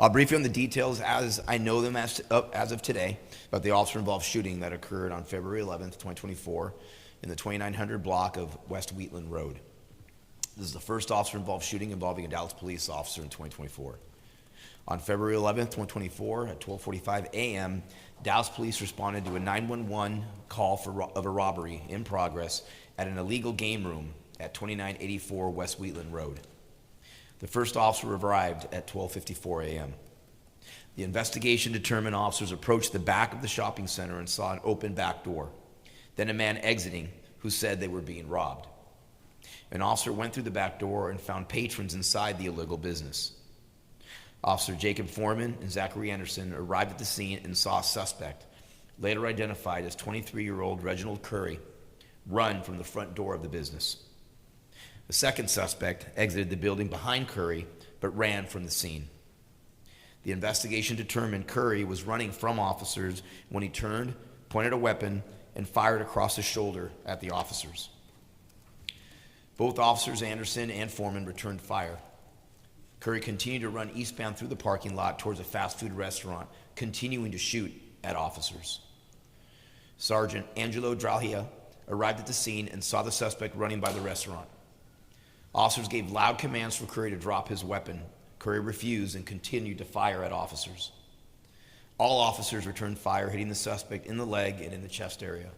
I'll brief you on the details as I know them as of today about the officer-involved shooting that occurred on February 11th, 2024 in the 2900 block of West Wheatland Road. This is the first officer-involved shooting involving a Dallas police officer in 2024. On February 11th, 2024 at 12:45 a.m., Dallas police responded to a 911 call of a robbery in progress at an illegal game room at 2984 West Wheatland Road. The first officer arrived at 12:54 a.m. The investigation determined officers approached the back of the shopping center and saw an open back door, then a man exiting who said they were being robbed. An officer went through the back door and found patrons inside the illegal business. Officer Jacob Foreman and Zachary Anderson arrived at the scene and saw a suspect, later identified as 23-year-old Reginald Curry, run from the front door of the business. The second suspect exited the building behind Curry, but ran from the scene. The investigation determined Curry was running from officers when he turned, pointed a weapon, and fired across his shoulder at the officers. Both officers, Anderson and Foreman, returned fire. Curry continued to run eastbound through the parking lot towards a fast food restaurant, continuing to shoot at officers. Sergeant Angelo Drahia arrived at the scene and saw the suspect running by the restaurant. Officers gave loud commands for Curry to drop his weapon. Curry refused and continued to fire at officers. All officers returned fire, hitting the suspect in the leg and in the chest area.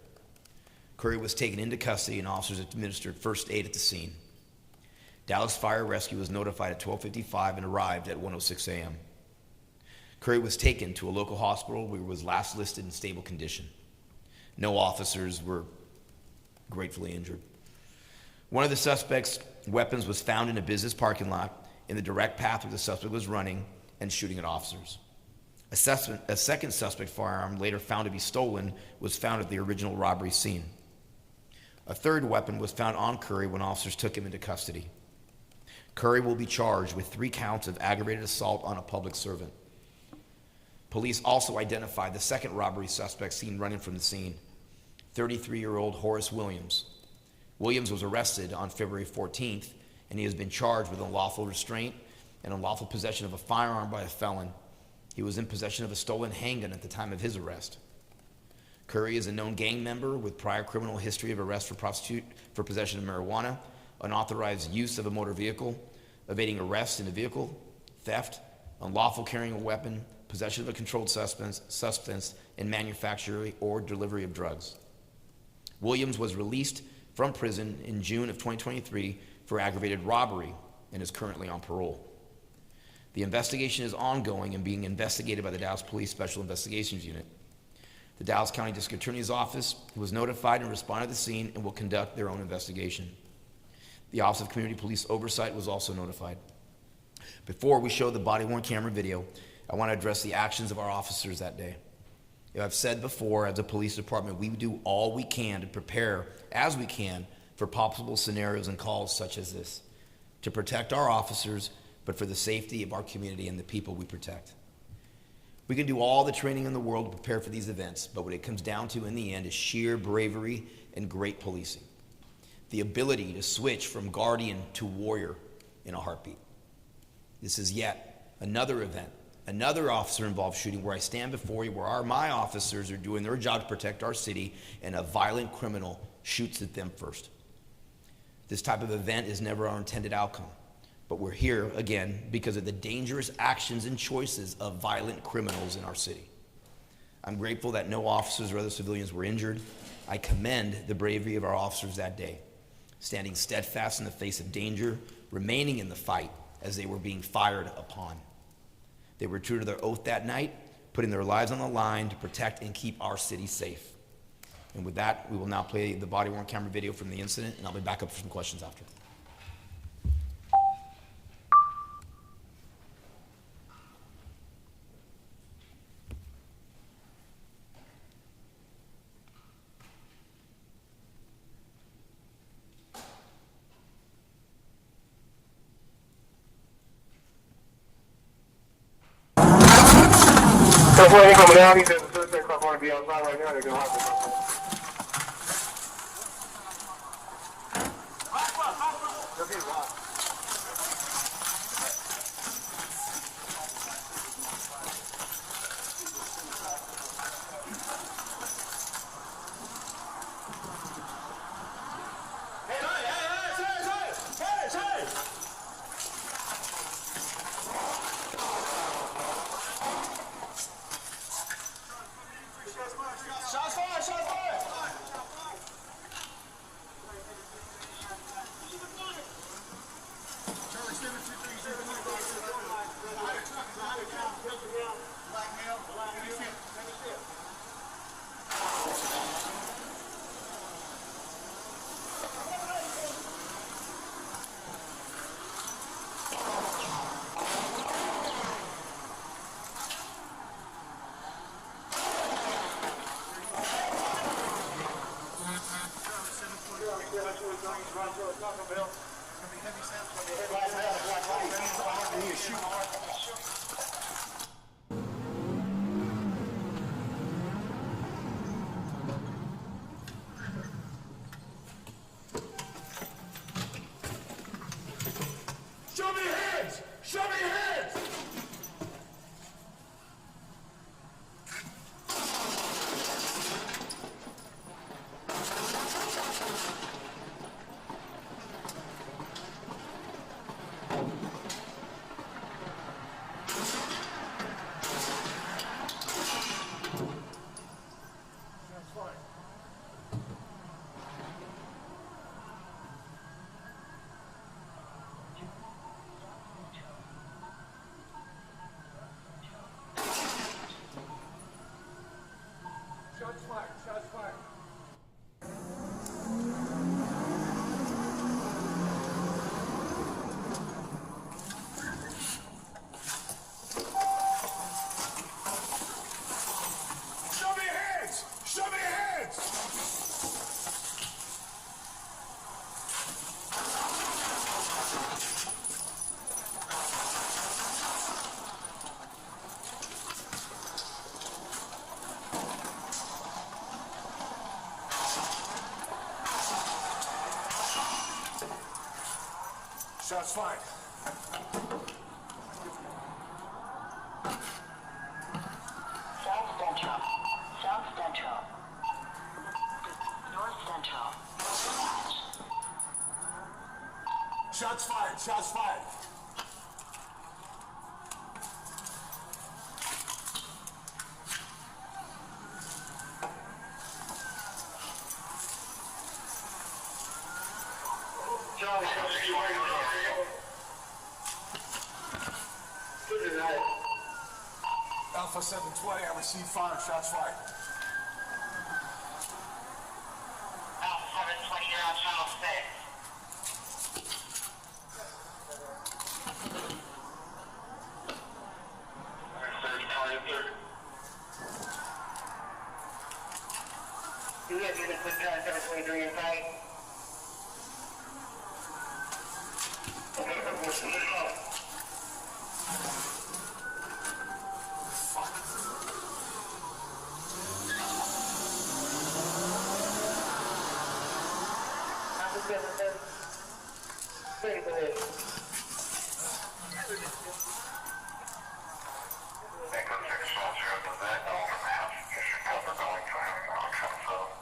Curry was taken into custody and officers administered first aid at the scene. Dallas Fire Rescue was notified at 12:55 and arrived at 1:06 a.m. Curry was taken to a local hospital where he was last listed in stable condition. No officers were gratefully injured. One of the suspect's weapons was found in a business parking lot in the direct path where the suspect was running and shooting at officers. A second suspect firearm, later found to be stolen, was found at the original robbery scene. A third weapon was found on Curry when officers took him into custody. Curry will be charged with 3 counts of aggravated assault on a public servant. Police also identified the second robbery suspect seen running from the scene, 33-year-old Horace Williams. Williams was arrested on February 14th, and he has been charged with unlawful restraint and unlawful possession of a firearm by a felon. He was in possession of a stolen handgun at the time of his arrest. Curry is a known gang member with prior criminal history of arrest for possession of marijuana, unauthorized use of a motor vehicle, evading arrest in a vehicle, theft, unlawful carrying a weapon, possession of a controlled substance, and manufacture or delivery of drugs. Williams was released from prison in June of 2023 for aggravated robbery and is currently on parole. The investigation is ongoing and being investigated by the Dallas Police Special Investigations Unit. The Dallas County District Attorney's Office was notified and responded to the scene and will conduct their own investigation. The Office of Community Police Oversight was also notified. Before we show the body-worn camera video, I want to address the actions of our officers that day. I've said before, as a police department, we do all we can to prepare as we can for possible scenarios and calls such as this, to protect our officers, but for the safety of our community and the people we protect. We can do all the training in the world to prepare for these events, but what it comes down to in the end is sheer bravery and great policing. The ability to switch from guardian to warrior in a heartbeat. This is yet another event, another officer-involved shooting where I stand before you, where my officers are doing their job to protect our city, and a violent criminal shoots at them first. This type of event is never our intended outcome, but we're here again because of the dangerous actions and choices of violent criminals in our city. I'm grateful that no officers or other civilians were injured. I commend the bravery of our officers that day, standing steadfast in the face of danger, remaining in the fight as they were being fired upon. They were true to their oath that night, putting their lives on the line to protect and keep our city safe. And with that, we will now play the body-worn camera video from the incident, and I'll be back up for some questions after. That's why he coming down. He said the suspect might want to be outside right now. They're going to have to. Show me your hands! Show me your hands! Shots fired, shots fired. Show me your hands! Show me your hands! Shots fired. South Central. South Central. North Central. Shots fired. Shots fired. Alpha 720, I received fire. Shots fired. Alpha 720, you're on channel 6. You have unit quick time 723 in sight. Very good. Echo 6 Soldier of the vet, over the house, just recover going to him on telephone.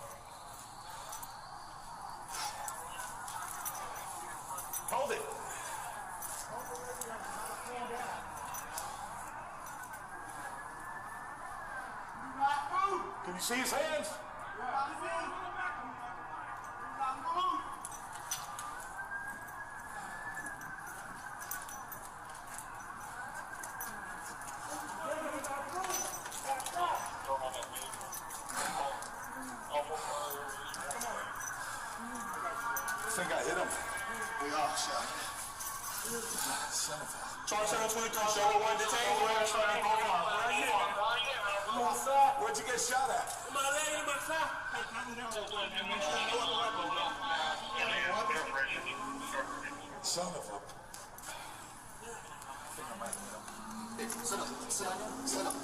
Hold it. Can you see his hands? I think I hit him. We all shot. Son of a... Charlie 723, show 1 detained. Where are you? Where'd you get shot at? In my leg, in my side. Son of a... I think I might have hit him. Hey, sit up. Sit up. Sit up.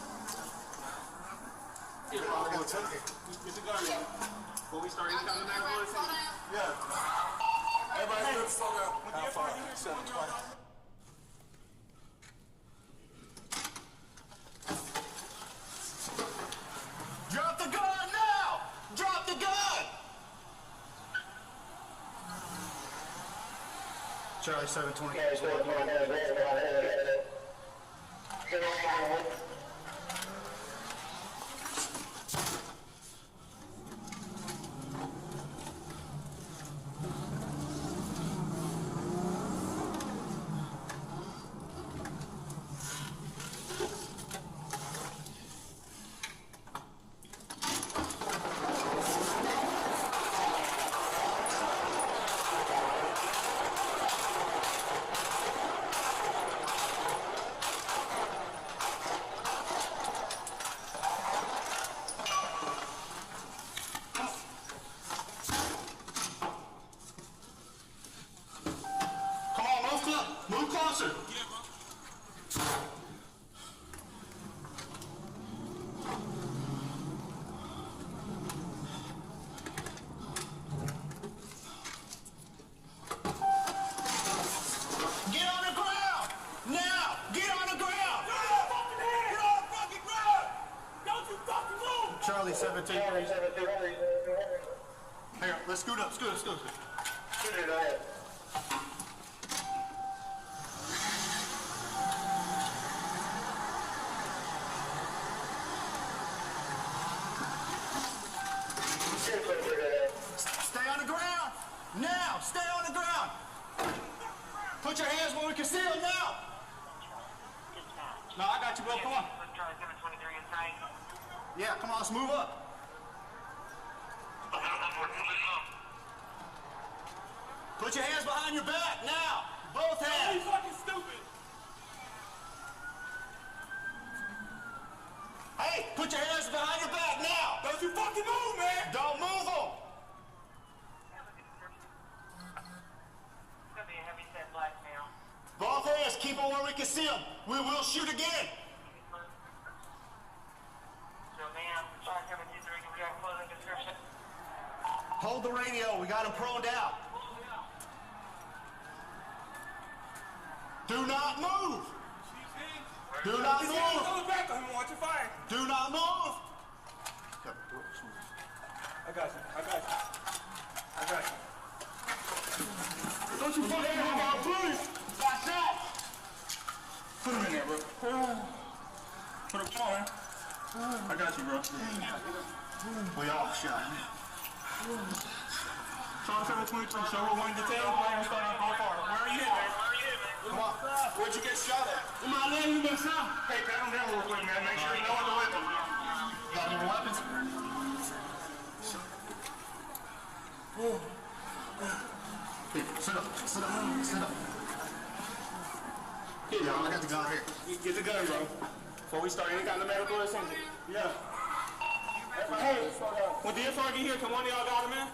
Here, I'll go take it. Get the gun. Before we start eating down the next one. Yeah. Everybody good, slow down. How far? 720. Drop the gun now! Drop the gun! Charlie 720. 17. Hang on, let's scoot up. Stay on the ground. Now, stay on the ground. Put your hands where we can see them now. No, I got you, bro. Come on. Yeah, come on, let's move up. Put your hands behind your back now. Both hands. You fucking stupid. Hey, put your hands behind your back now. Don't you fucking move, man. Don't move them. Gonna be a heavy set blackmail. Both hands, keep them where we can see them. We will shoot again. So, ma'am, 5723, we got closing description. Hold the radio. We got him proned out. Do not move. Do not He's move. on the back of him. Watch your fire. Do not move. I got you. Don't you fucking move out, please. Watch that. Put him in there, bro. Put him on, man. I got you, bro. We all shot. Sean 723, show her one detail. Playing starting go far. Where are you at, man? Come on. Where'd you get shot at? In my leg, you messed up. Hey, pat him down real quick, man. Make sure you know what the weapon. Got any weapons? Here, sit up. Here, y'all. I got the gun here. Get the gun, bro. Before we start any kind of medical or something. Yeah. Hey, when DSR get here, come on, y'all got him, man?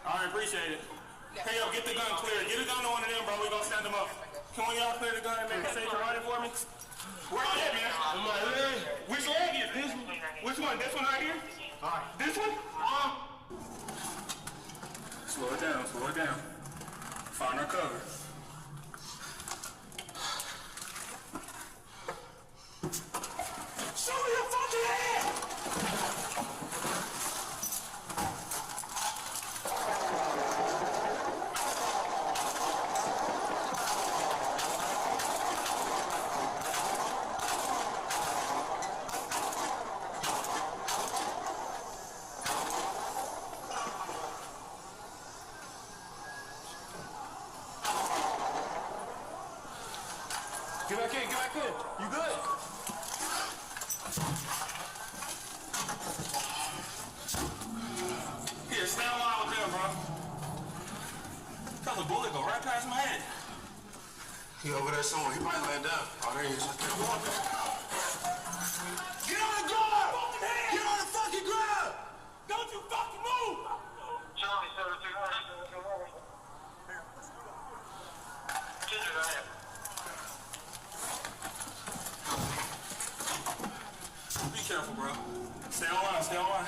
All right, appreciate it. Hey, yo, get the gun clear. Get a gun to one of them, bro. We gonna stand them up. Come on, y'all clear the gun and make it safe to run it for me. Where you at, man? I'm my leg. Which leg is this one? Which one? This one right here? All right. This one? Slow it down, Find our cover. Show me your fucking hand! Get back in. You good? Here, stay on line with them, bro. Tell the bullet go right past my head. He over there somewhere. He might land down. Oh, there he is. Get on the ground! Get on the fucking ground! Don't you fucking move! Charlie 731. Ginger, go ahead. Be careful, bro. Stay on line. Stay on line.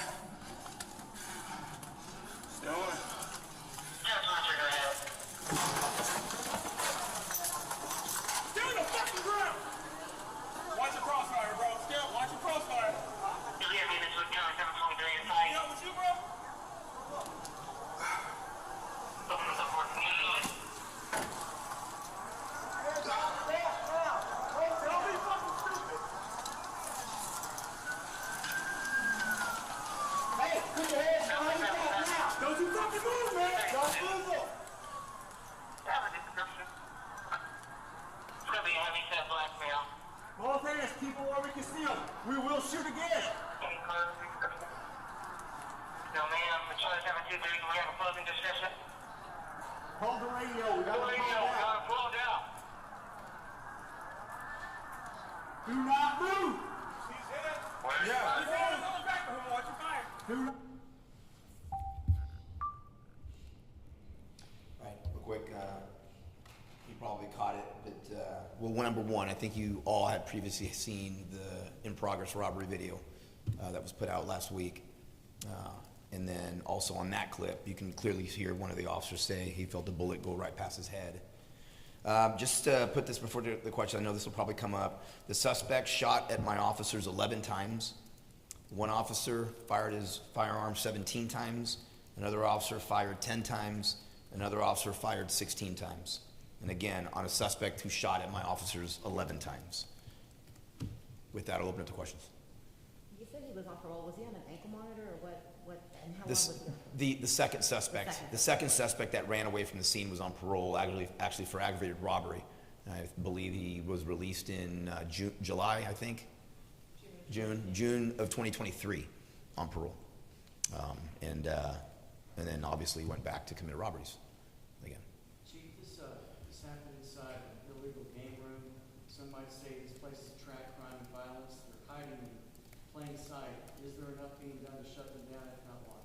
Stay on the fucking ground! Watch your crossfire, bro. Watch your crossfire. You hear me, this was Charlie 723 inside. You know with you, bro? Don't be fucking stupid. Hey, put your hands behind your back now. Don't you fucking move, man. Don't move them. It's gonna be a heavy set blackmail. Both hands, keep them where we can see them. We will shoot again. No, ma'am, Charlie 723, we have a closing description. Hold the radio. We got to Radio, pulled out. Do not move. Yeah. He's on the back of him. Watch your fire. Do not. Right, real quick, you probably caught it, but, well, number one, I think you all had previously seen the in-progress robbery video that was put out last week. And then also on that clip, you can clearly hear one of the officers say he felt a bullet go right past his head. Just to put this before the question, I know this will probably come up. The suspect shot at my officers 11 times. One officer fired his firearm 17 times. Another officer fired 10 times. Another officer fired 16 times. And again, on a suspect who shot at my officers 11 times. With that, I'll open it to questions. You said he was on parole. Was he on an ankle monitor or what, and how long This, was he on? the second suspect, the second suspect that ran away from the scene was on parole, actually for aggravated robbery. I believe he was released in July, I think. June of 2023 on parole. And then obviously went back to commit robberies again. Chief, this happened inside an illegal game room. Some might say this place is a track crime and violence. They're hiding in plain sight. Is there enough being done to shut them down, if not one?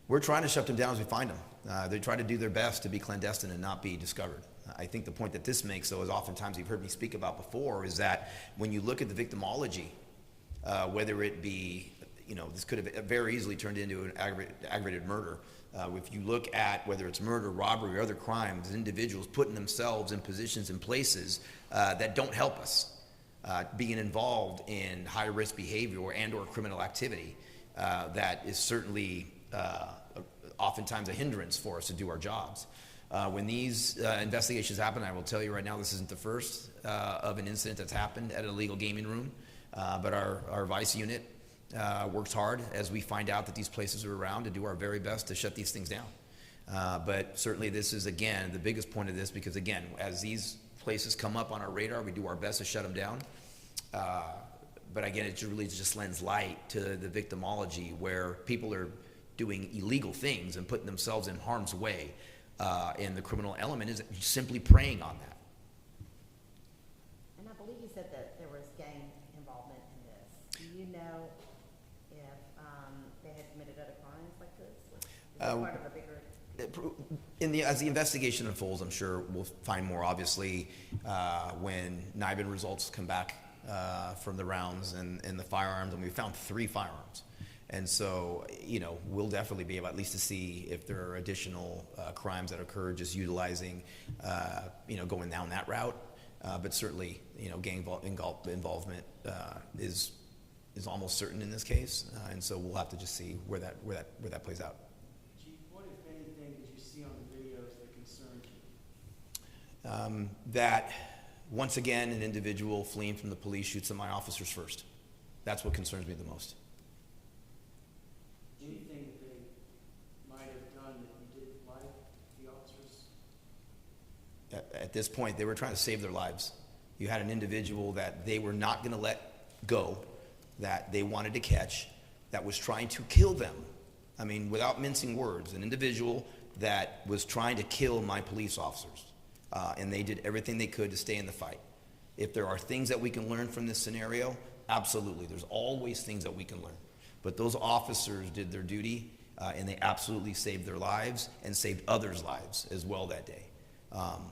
We're trying to shut them down as we find them. They try to do their best to be clandestine and not be discovered. I think the point that this makes, though, is oftentimes you've heard me speak about before, is that when you look at the victimology, whether it be, this could have very easily turned into an aggravated murder. If you look at whether it's murder, robbery, or other crimes, individuals putting themselves in positions and places that don't help us, being involved in high-risk behavior and/or criminal activity, that is certainly oftentimes a hindrance for us to do our jobs. When these investigations happen, I will tell you right now, this isn't the first of an incident that's happened at an illegal gaming room, but our vice unit works hard as we find out that these places are around to do our very best to shut these things down. But certainly this is, again, the biggest point of this, because again, as these places come up on our radar, we do our best to shut them down. But again, it really just lends light to the victimology where people are doing illegal things and putting themselves in harm's way. And the criminal element is simply preying on that. And I believe you said that there was gang involvement in this. Do you know if they had committed other crimes like this? Is that part of a bigger... As the investigation unfolds, I'm sure we'll find more. Obviously, when NIBIN results come back from the rounds and the firearms, and we found 3 firearms. And so, we'll definitely be able at least to see if there are additional crimes that occur just utilizing, going down that route. But certainly, gang involvement is almost certain in this case. And so we'll have to just see where that plays out. Chief, what, if anything, did you see on the videos that concerned you? That, once again, an individual fleeing from the police shoots at my officers first. That's what concerns me the most. Anything that they might have done that you didn't like, the officers? At this point, they were trying to save their lives. You had an individual that they were not going to let go, that they wanted to catch, that was trying to kill them. I mean, without mincing words, an individual that was trying to kill my police officers. And they did everything they could to stay in the fight. If there are things that we can learn from this scenario, absolutely. There's always things that we can learn. But those officers did their duty, and they absolutely saved their lives and saved others' lives as well that day.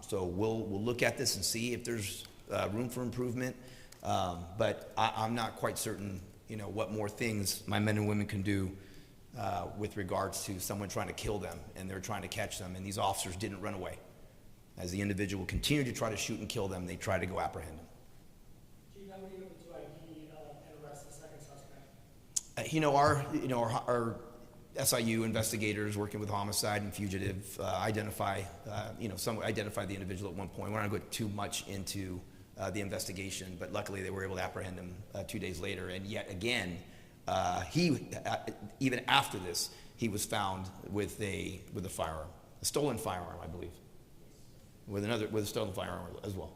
So we'll look at this and see if there's room for improvement. But I'm not quite certain, what more things my men and women can do with regards to someone trying to kill them, and they're trying to catch them, and these officers didn't run away. As the individual continued to try to shoot and kill them, they tried to go apprehend them. Chief, how were you able to ID and arrest the second suspect? Our SIU investigators working with homicide and fugitive identify the individual at one point. We're not going to go too much into the investigation, but luckily they were able to apprehend him 2 days later. And yet again, even after this, he was found with a firearm, a stolen firearm, I believe, with a stolen firearm as well.